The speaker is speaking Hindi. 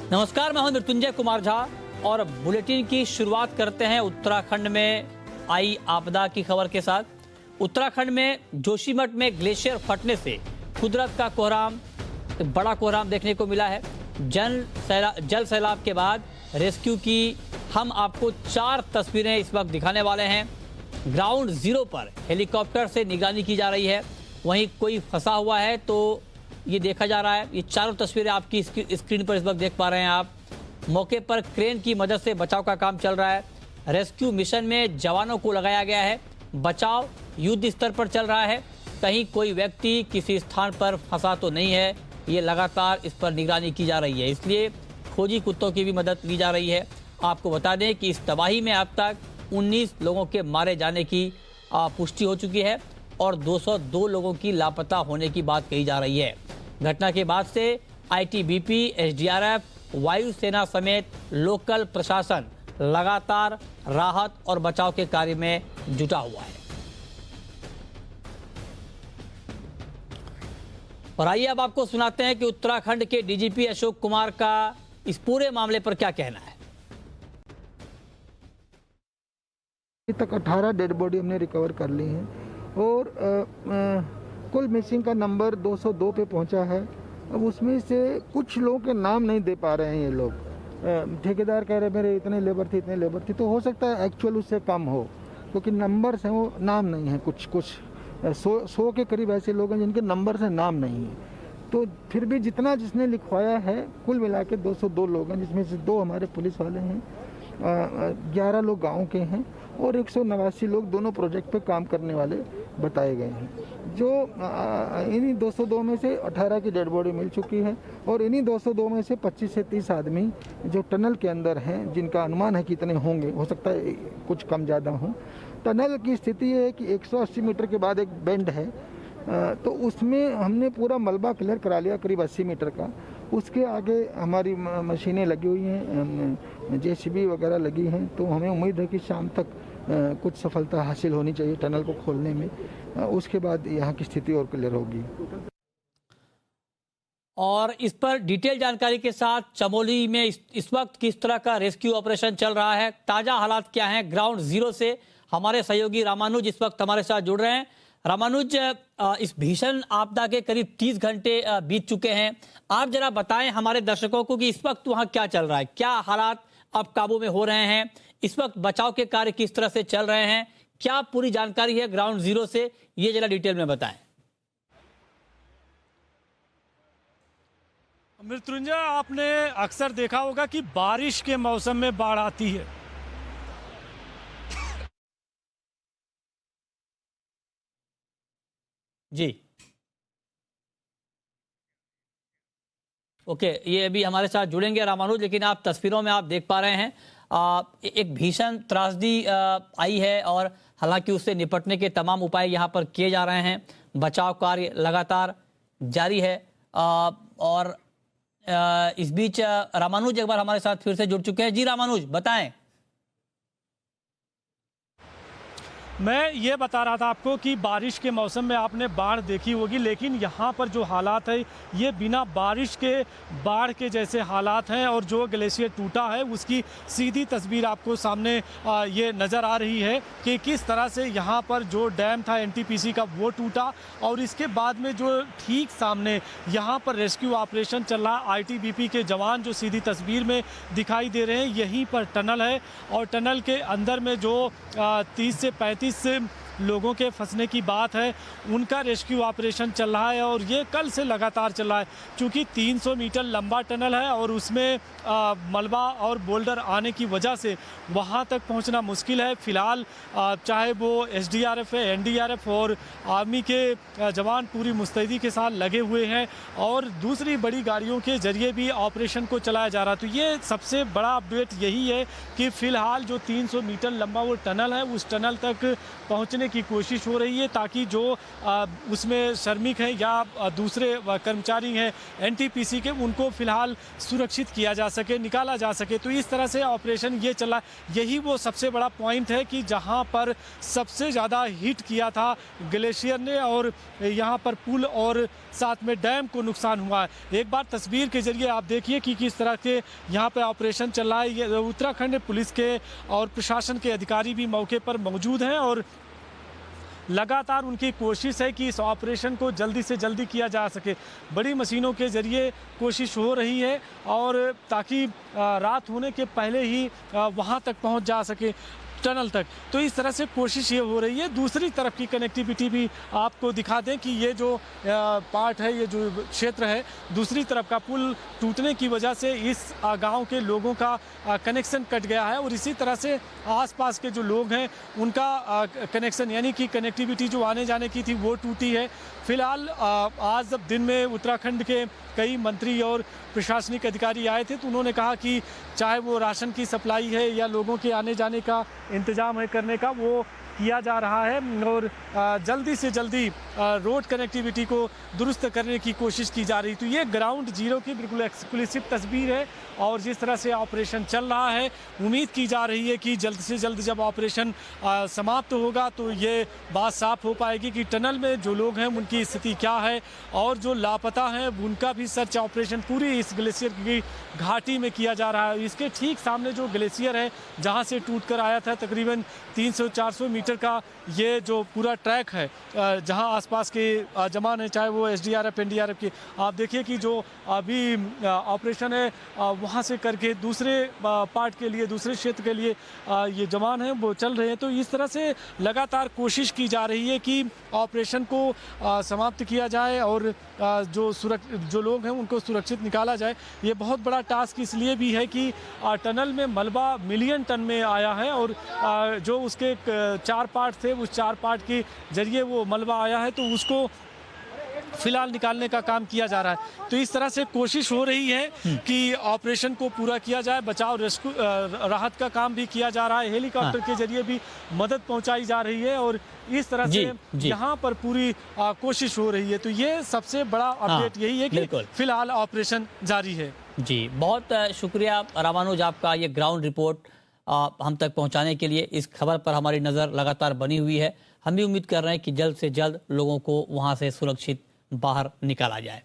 नमस्कार, मैं हूं मृत्युंजय कुमार झा और बुलेटिन की शुरुआत करते हैं उत्तराखंड में आई आपदा की खबर के साथ। उत्तराखंड में जोशीमठ में ग्लेशियर फटने से कुदरत का कोहराम, बड़ा कोहराम देखने को मिला है। जल सैलाब के बाद रेस्क्यू की हम आपको 4 तस्वीरें इस वक्त दिखाने वाले हैं। ग्राउंड जीरो पर हेलीकॉप्टर से निगरानी की जा रही है, वहीं कोई फंसा हुआ है तो ये देखा जा रहा है। ये चारों तस्वीरें आपकी स्क्रीन पर इस वक्त देख पा रहे हैं आप। मौके पर क्रेन की मदद से बचाव का काम चल रहा है। रेस्क्यू मिशन में जवानों को लगाया गया है। बचाव युद्ध स्तर पर चल रहा है। कहीं कोई व्यक्ति किसी स्थान पर फंसा तो नहीं है, ये लगातार इस पर निगरानी की जा रही है, इसलिए खोजी कुत्तों की भी मदद ली जा रही है। आपको बता दें कि इस तबाही में अब तक 19 लोगों के मारे जाने की पुष्टि हो चुकी है और 202 लोगों की लापता होने की बात कही जा रही है। घटना के बाद से आईटीबीपी, एसडीआरएफ, वायुसेना समेत लोकल प्रशासन लगातार राहत और बचाव के कार्य में जुटा हुआ है। और आइए अब आपको सुनाते हैं कि उत्तराखंड के डीजीपी अशोक कुमार का इस पूरे मामले पर क्या कहना है। अभी तक 18 डेड बॉडी हमने रिकवर कर ली हैं और कुल मिसिंग का नंबर 202 पे पहुंचा है। अब उसमें से कुछ लोगों के नाम नहीं दे पा रहे हैं ये लोग। ठेकेदार कह रहे मेरे इतने लेबर थी, इतने लेबर थी, तो हो सकता है एक्चुअल उससे कम हो, क्योंकि नंबर्स हैं वो नाम नहीं है। कुछ 100 के करीब ऐसे लोग हैं जिनके नंबर से नाम नहीं है। तो फिर भी जिसने लिखवाया है कुल मिला के 202 लोग हैं, जिसमें से 2 हमारे पुलिस वाले हैं, 11 लोग गाँव के हैं और 189 लोग दोनों प्रोजेक्ट पे काम करने वाले बताए गए हैं। जो इन्हीं 202 में से 18 की डेड बॉडी मिल चुकी है और इन्हीं 202 में से 25 से 30 आदमी जो टनल के अंदर हैं, जिनका अनुमान है कि इतने होंगे, हो सकता है कुछ कम ज़्यादा हों। टनल की स्थिति ये है कि 180 मीटर के बाद एक बेंड है, तो उसमें हमने पूरा मलबा क्लियर करा लिया करीब 80 मीटर का। उसके आगे हमारी मशीनें लगी हुई हैं, जेसीबी वगैरह लगी हैं, तो हमें उम्मीद है कि शाम तक कुछ सफलता हासिल होनी चाहिए टनल को खोलने में। उसके बाद यहाँ की स्थिति और क्लियर होगी। और इस पर डिटेल जानकारी के साथ चमोली में इस वक्त किस तरह का रेस्क्यू ऑपरेशन चल रहा है, ताजा हालात क्या हैं, ग्राउंड जीरो से हमारे सहयोगी रामानुज इस वक्त हमारे साथ जुड़ रहे हैं। रामानुज, इस भीषण आपदा के करीब 30 घंटे बीत चुके हैं। आप जरा बताएं हमारे दर्शकों को कि इस वक्त वहां क्या चल रहा है, क्या हालात अब काबू में हो रहे हैं, इस वक्त बचाव के कार्य किस तरह से चल रहे हैं, क्या पूरी जानकारी है ग्राउंड जीरो से, ये जरा डिटेल में बताएं। मृत्युंजय, आपने अक्सर देखा होगा कि बारिश के मौसम में बाढ़ आती है। जी ओके, ये अभी हमारे साथ जुड़ेंगे रामानुज, लेकिन आप तस्वीरों में आप देख पा रहे हैं एक भीषण त्रासदी आई है और हालांकि उससे निपटने के तमाम उपाय यहाँ पर किए जा रहे हैं। बचाव कार्य लगातार जारी है और इस बीच रामानुज एक बार हमारे साथ फिर से जुड़ चुके हैं। जी रामानुज, बताएं। मैं ये बता रहा था आपको कि बारिश के मौसम में आपने बाढ़ देखी होगी, लेकिन यहाँ पर जो हालात है ये बिना बारिश के बाढ़ के जैसे हालात हैं और जो ग्लेशियर टूटा है उसकी सीधी तस्वीर आपको सामने ये नज़र आ रही है कि किस तरह से यहाँ पर जो डैम था एनटीपीसी का वो टूटा और इसके बाद में जो ठीक सामने यहाँ पर रेस्क्यू ऑपरेशन चल रहा है। आईटीबीपी के जवान जो सीधी तस्वीर में दिखाई दे रहे हैं, यहीं पर टनल है और टनल के अंदर में जो 30 से 35 लोगों के फंसने की बात है, उनका रेस्क्यू ऑपरेशन चल रहा है और ये कल से लगातार चल रहा है। चूँकि 300 मीटर लंबा टनल है और उसमें मलबा और बोल्डर आने की वजह से वहाँ तक पहुँचना मुश्किल है। फिलहाल चाहे वो एसडीआरएफ है, एनडीआरएफ और आर्मी के जवान पूरी मुस्तैदी के साथ लगे हुए हैं और दूसरी बड़ी गाड़ियों के जरिए भी ऑपरेशन को चलाया जा रहा है। तो ये सबसे बड़ा अपडेट यही है कि फ़िलहाल जो 300 मीटर लंबा वो टनल है, उस टनल तक पहुँचने करने की कोशिश हो रही है ताकि जो उसमें श्रमिक हैं या दूसरे कर्मचारी हैं एनटीपीसी के, उनको फिलहाल सुरक्षित किया जा सके, निकाला जा सके। तो इस तरह से ऑपरेशन ये चला। यही वो सबसे बड़ा पॉइंट है कि जहां पर सबसे ज़्यादा हिट किया था ग्लेशियर ने, और यहाँ पर पुल और साथ में डैम को नुकसान हुआ है। एक बार तस्वीर के जरिए आप देखिए कि किस तरह के यहाँ पे ऑपरेशन चल रहा है। ये उत्तराखंड पुलिस के और प्रशासन के अधिकारी भी मौके पर मौजूद हैं और लगातार उनकी कोशिश है कि इस ऑपरेशन को जल्दी से जल्दी किया जा सके। बड़ी मशीनों के जरिए कोशिश हो रही है और ताकि रात होने के पहले ही वहाँ तक पहुँच जा सके, टनल तक। तो इस तरह से कोशिश ये हो रही है। दूसरी तरफ की कनेक्टिविटी भी आपको दिखा दें कि ये जो पार्ट है, ये जो क्षेत्र है, दूसरी तरफ का पुल टूटने की वजह से इस गांव के लोगों का कनेक्शन कट गया है और इसी तरह से आसपास के जो लोग हैं उनका कनेक्शन यानी कि कनेक्टिविटी जो आने जाने की थी वो टूटी है। फिलहाल आज जब दिन में उत्तराखंड के कई मंत्री और प्रशासनिक अधिकारी आए थे तो उन्होंने कहा कि चाहे वो राशन की सप्लाई है या लोगों के आने जाने का इंतजाम है करने का, वो किया जा रहा है और जल्दी से जल्दी रोड कनेक्टिविटी को दुरुस्त करने की कोशिश की जा रही। तो ये ग्राउंड जीरो की बिल्कुल एक्सक्लूसिव तस्वीर है और जिस तरह से ऑपरेशन चल रहा है, उम्मीद की जा रही है कि जल्द से जल्द जब ऑपरेशन समाप्त होगा तो ये बात साफ हो पाएगी कि टनल में जो लोग हैं उनकी स्थिति क्या है और जो लापता हैं उनका भी सर्च ऑपरेशन पूरी इस ग्लेशियर की घाटी में किया जा रहा है। इसके ठीक सामने जो ग्लेशियर है जहाँ से टूट कर आया था, तकरीबन 300-400 मीटर का ये जो पूरा ट्रैक है जहां आसपास के जवान है, चाहे वो एसडीआरएफ एनडीआरएफ की, आप देखिए कि जो अभी ऑपरेशन है वहां से करके दूसरे पार्ट के लिए, दूसरे क्षेत्र के लिए ये जवान हैं वो चल रहे हैं। तो इस तरह से लगातार कोशिश की जा रही है कि ऑपरेशन को समाप्त किया जाए और जो लोग हैं उनको सुरक्षित निकाला जाए। ये बहुत बड़ा टास्क इसलिए भी है कि टनल में मलबा मिलियन टन में आया है और जो उसके 4 पार्ट थे, उस 4 पार्ट के जरिए वो मलबा आया है, तो उसको फिलहाल निकालने का काम किया जा रहा है। तो इस तरह से कोशिश हो रही है कि ऑपरेशन को पूरा किया जाए। बचाव रेस्क्यू राहत का काम भी किया जा रहा है, हेलीकॉप्टर के जरिए भी मदद पहुंचाई जा रही है और इस तरह से यहाँ पर पूरी कोशिश हो रही है। तो ये सबसे बड़ा अपडेट यही है कि फिलहाल ऑपरेशन जारी है। जी, बहुत शुक्रिया रामानुज आपका ये ग्राउंड रिपोर्ट हम तक पहुंचाने के लिए। इस खबर पर हमारी नज़र लगातार बनी हुई है। हम भी उम्मीद कर रहे हैं कि जल्द से जल्द लोगों को वहां से सुरक्षित बाहर निकाला जाए।